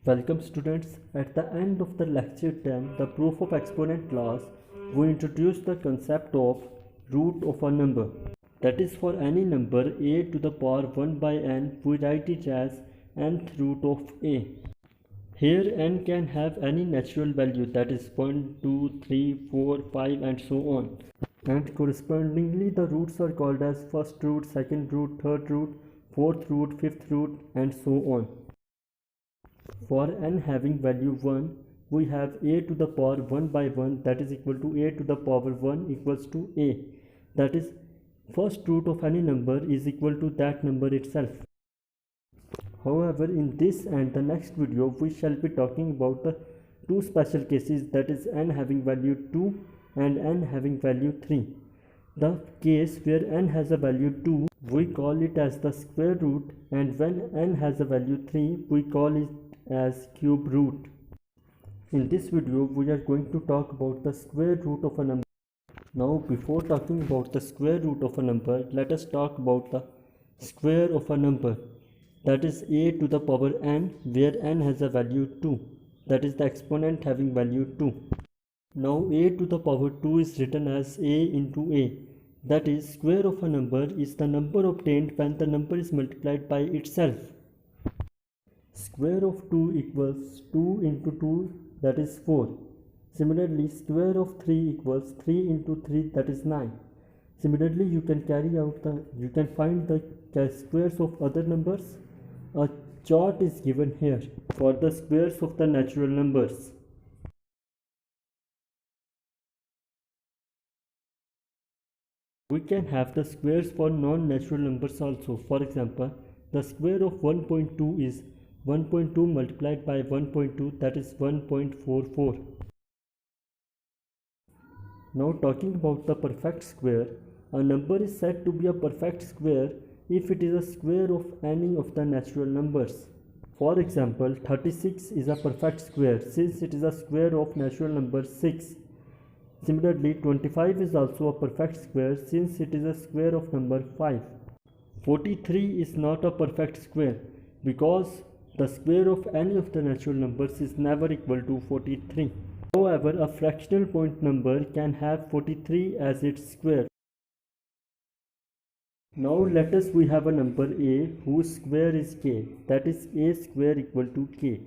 Welcome students. At the end of the lecture 10, the proof of exponent class, we introduce the concept of root of a number. That is, for any number a to the power 1 by n, we write it as nth root of a. Here n can have any natural value, that is 1, 2, 3, 4, 5 and so on. And correspondingly the roots are called as first root, second root, third root, fourth root, fifth root and so on. For n having value 1, we have a to the power 1 by 1, that is equal to a to the power 1 equals to a. That is, first root of any number is equal to that number itself. However, in this and the next video, we shall be talking about the two special cases, that is n having value 2 and n having value 3. The case where n has a value 2, we call it as the square root, and when n has a value 3, we call it as cube root. In this video, we are going to talk about the square root of a number. Now, before talking about the square root of a number, let us talk about the square of a number. That is a to the power n, where n has a value 2. That is the exponent having value 2. Now, a to the power 2 is written as a into a. That is, square of a number is the number obtained when the number is multiplied by itself. Square of 2 equals 2 into 2, that is 4. Similarly, square of 3 equals 3 into 3, that is 9. Similarly, you can find the squares of other numbers. A chart is given here for the squares of the natural numbers. We can have the squares for non-natural numbers also. For example, the square of 1.2 is 1.2 multiplied by 1.2, that is 1.44. Now, talking about the perfect square, a number is said to be a perfect square if it is a square of any of the natural numbers. For example, 36 is a perfect square since it is a square of natural number 6. Similarly, 25 is also a perfect square since it is a square of number 5. 43 is not a perfect square because the square of any of the natural numbers is never equal to 43. However, a fractional point number can have 43 as its square. Now let us we have a number a whose square is k, that is a square equal to k.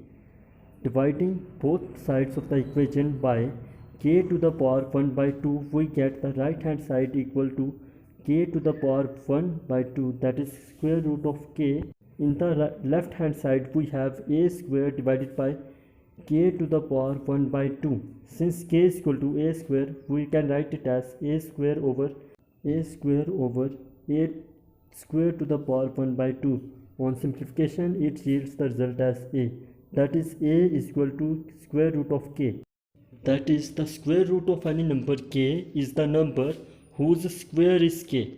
Dividing both sides of the equation by k to the power 1 by 2, we get the right hand side equal to k to the power 1 by 2, that is square root of k. In the left hand side, we have a square divided by k to the power 1 by 2. Since k is equal to a square, we can write it as a square over a square to the power 1 by 2. On simplification, it yields the result as a. That is, a is equal to square root of k. That is, the square root of any number k is the number whose square is k.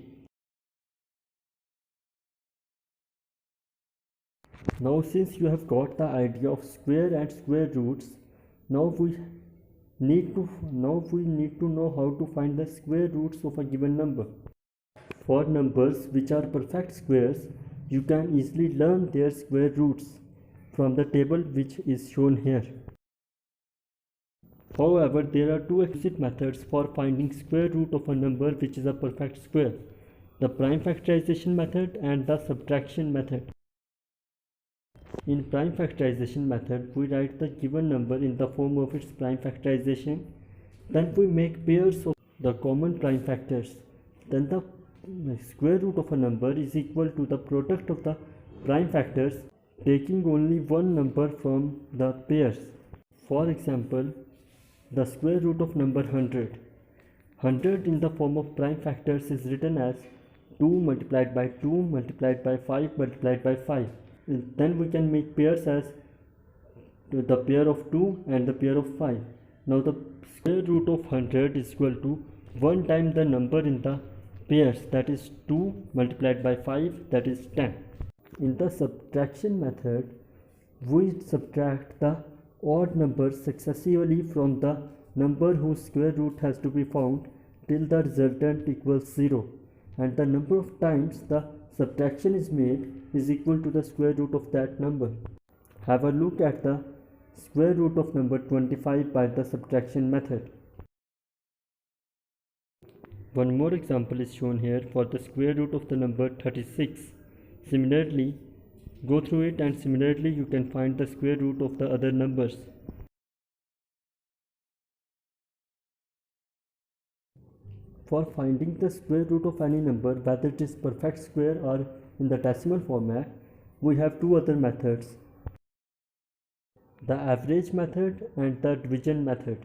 Now, since you have got the idea of square and square roots, now we need to know how to find the square roots of a given number. For numbers which are perfect squares, you can easily learn their square roots from the table which is shown here. However, there are two explicit methods for finding square root of a number which is a perfect square: the prime factorization method and the subtraction method. In prime factorization method, we write the given number in the form of its prime factorization. Then we make pairs of the common prime factors. Then the square root of a number is equal to the product of the prime factors, taking only one number from the pairs. For example, the square root of number 100. 100 in the form of prime factors is written as 2 multiplied by 2 multiplied by 5 multiplied by 5. Then we can make pairs as the pair of 2 and the pair of 5. Now the square root of 100 is equal to 1 time the number in the pairs, that is 2 multiplied by 5, that is 10. In the subtraction method, we subtract the odd numbers successively from the number whose square root has to be found till the resultant equals 0, and the number of times the subtraction is made is equal to the square root of that number. Have a look at the square root of number 25 by the subtraction method. One more example is shown here for the square root of the number 36. Similarly, go through it and similarly you can find the square root of the other numbers. For finding the square root of any number, whether it is perfect square or in the decimal format, we have two other methods, the average method and the division method.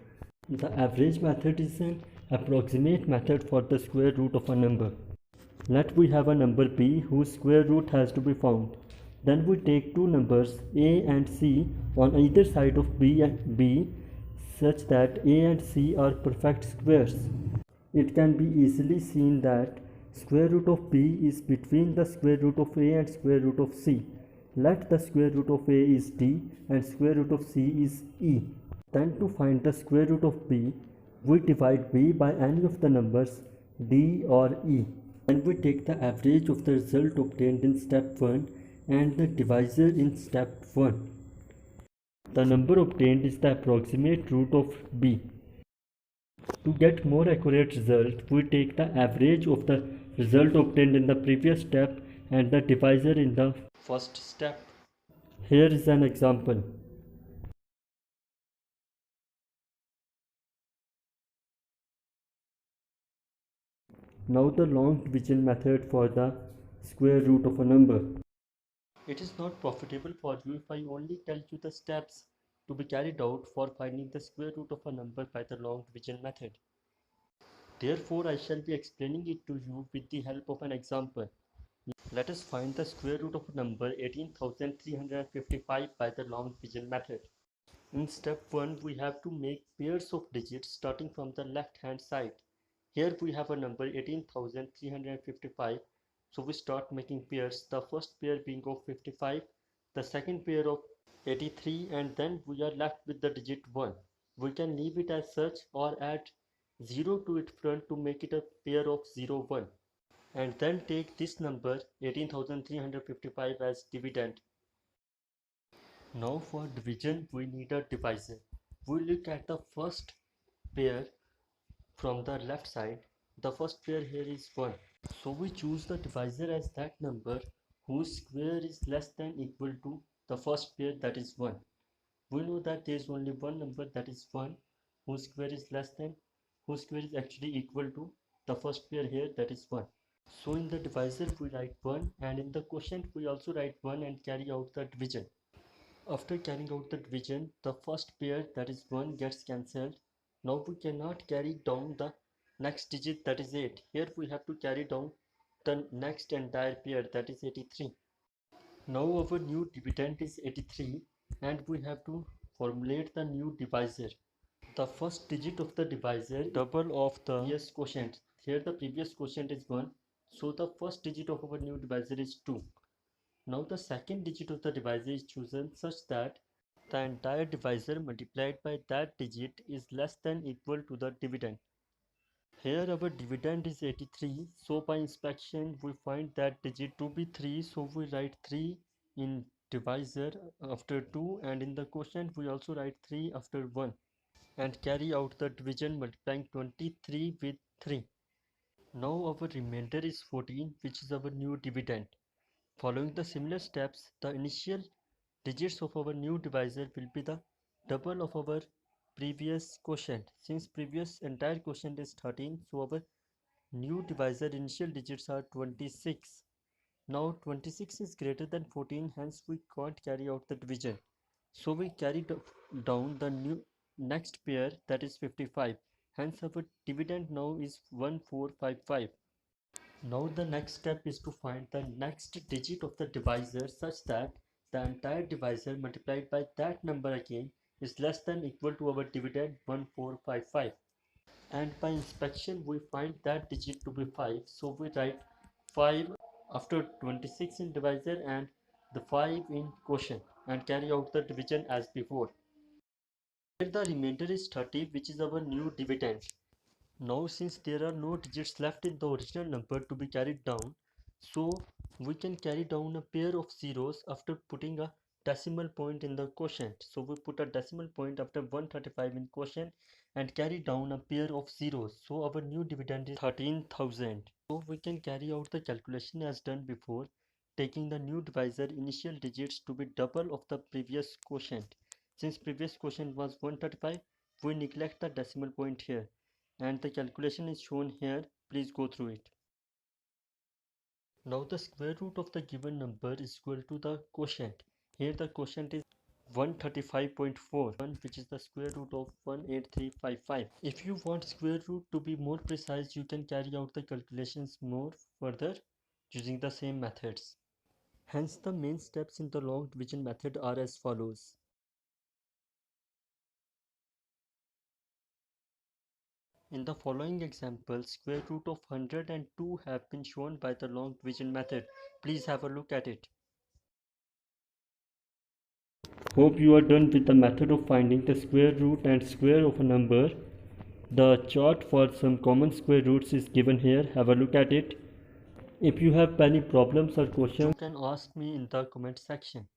The average method is an approximate method for the square root of a number. Let we have a number b whose square root has to be found. Then we take two numbers a and c on either side of b and b such that a and c are perfect squares. It can be easily seen that square root of b is between the square root of a and square root of c. Let the square root of a is d and square root of c is e. Then to find the square root of b, we divide b by any of the numbers d or e. Then we take the average of the result obtained in step 1 and the divisor in step 1. The number obtained is the approximate root of b. To get more accurate result, we take the average of the result obtained in the previous step and the divisor in the first step. Here is an example. Now the long division method for the square root of a number. It is not profitable for you if I only tell you the steps to be carried out for finding the square root of a number by the long division method. Therefore, I shall be explaining it to you with the help of an example. Let us find the square root of number 18,355 by the long division method. In step 1, we have to make pairs of digits starting from the left hand side. Here we have a number 18,355, so we start making pairs, the first pair being of 55, the second pair of 83, and then we are left with the digit 1. We can leave it as such or add 0 to its front to make it a pair of 0, 1. And then take this number 18,355 as dividend. Now for division we need a divisor. We look at the first pair from the left side. The first pair here is 1. So we choose the divisor as that number whose square is less than equal to the first pair, that is 1. We know that there is only one number, that is 1, whose square is actually equal to the first pair here, that is 1. So in the divisor we write 1 and in the quotient we also write 1 and carry out the division. After carrying out the division, the first pair, that is 1, gets cancelled. Now we cannot carry down the next digit, that is 8. Here we have to carry down the next entire pair, that is 83. Now our new dividend is 83 and we have to formulate the new divisor. The first digit of the divisor double of the previous quotient. Here the previous quotient is 1, so the first digit of our new divisor is 2. Now the second digit of the divisor is chosen such that the entire divisor multiplied by that digit is less than equal to the dividend. Here our dividend is 83, so by inspection we find that digit to be 3, so we write 3 in divisor after 2 and in the quotient we also write 3 after 1 and carry out the division multiplying 23 with 3. Now our remainder is 14, which is our new dividend. Following the similar steps, the initial digits of our new divisor will be the double of our previous quotient. Since previous entire quotient is 13, so our new divisor initial digits are 26. Now 26 is greater than 14, hence we can't carry out the division. So we carry down the next pair, that is 55. Hence our dividend now is 1455. Now the next step is to find the next digit of the divisor such that the entire divisor multiplied by that number again is less than equal to our dividend 1455. And by inspection we find that digit to be 5, so we write 5 after 26 in divisor and the 5 in quotient and carry out the division as before. Here the remainder is 30, which is our new dividend. Now since there are no digits left in the original number to be carried down, so we can carry down a pair of zeros after putting a decimal point in the quotient. So we put a decimal point after 135 in quotient and carry down a pair of zeros. So our new dividend is 13,000. So we can carry out the calculation as done before, taking the new divisor initial digits to be double of the previous quotient. Since previous quotient was 135, we neglect the decimal point here, and the calculation is shown here. Please go through it. Now the square root of the given number is equal to the quotient. Here the quotient is 135.4, which is the square root of 18355. If you want square root to be more precise, you can carry out the calculations more further using the same methods. Hence the main steps in the long division method are as follows. In the following example, square root of 102 have been shown by the long division method. Please have a look at it. Hope you are done with the method of finding the square root and square of a number. The chart for some common square roots is given here. Have a look at it. If you have any problems or questions, you can ask me in the comment section.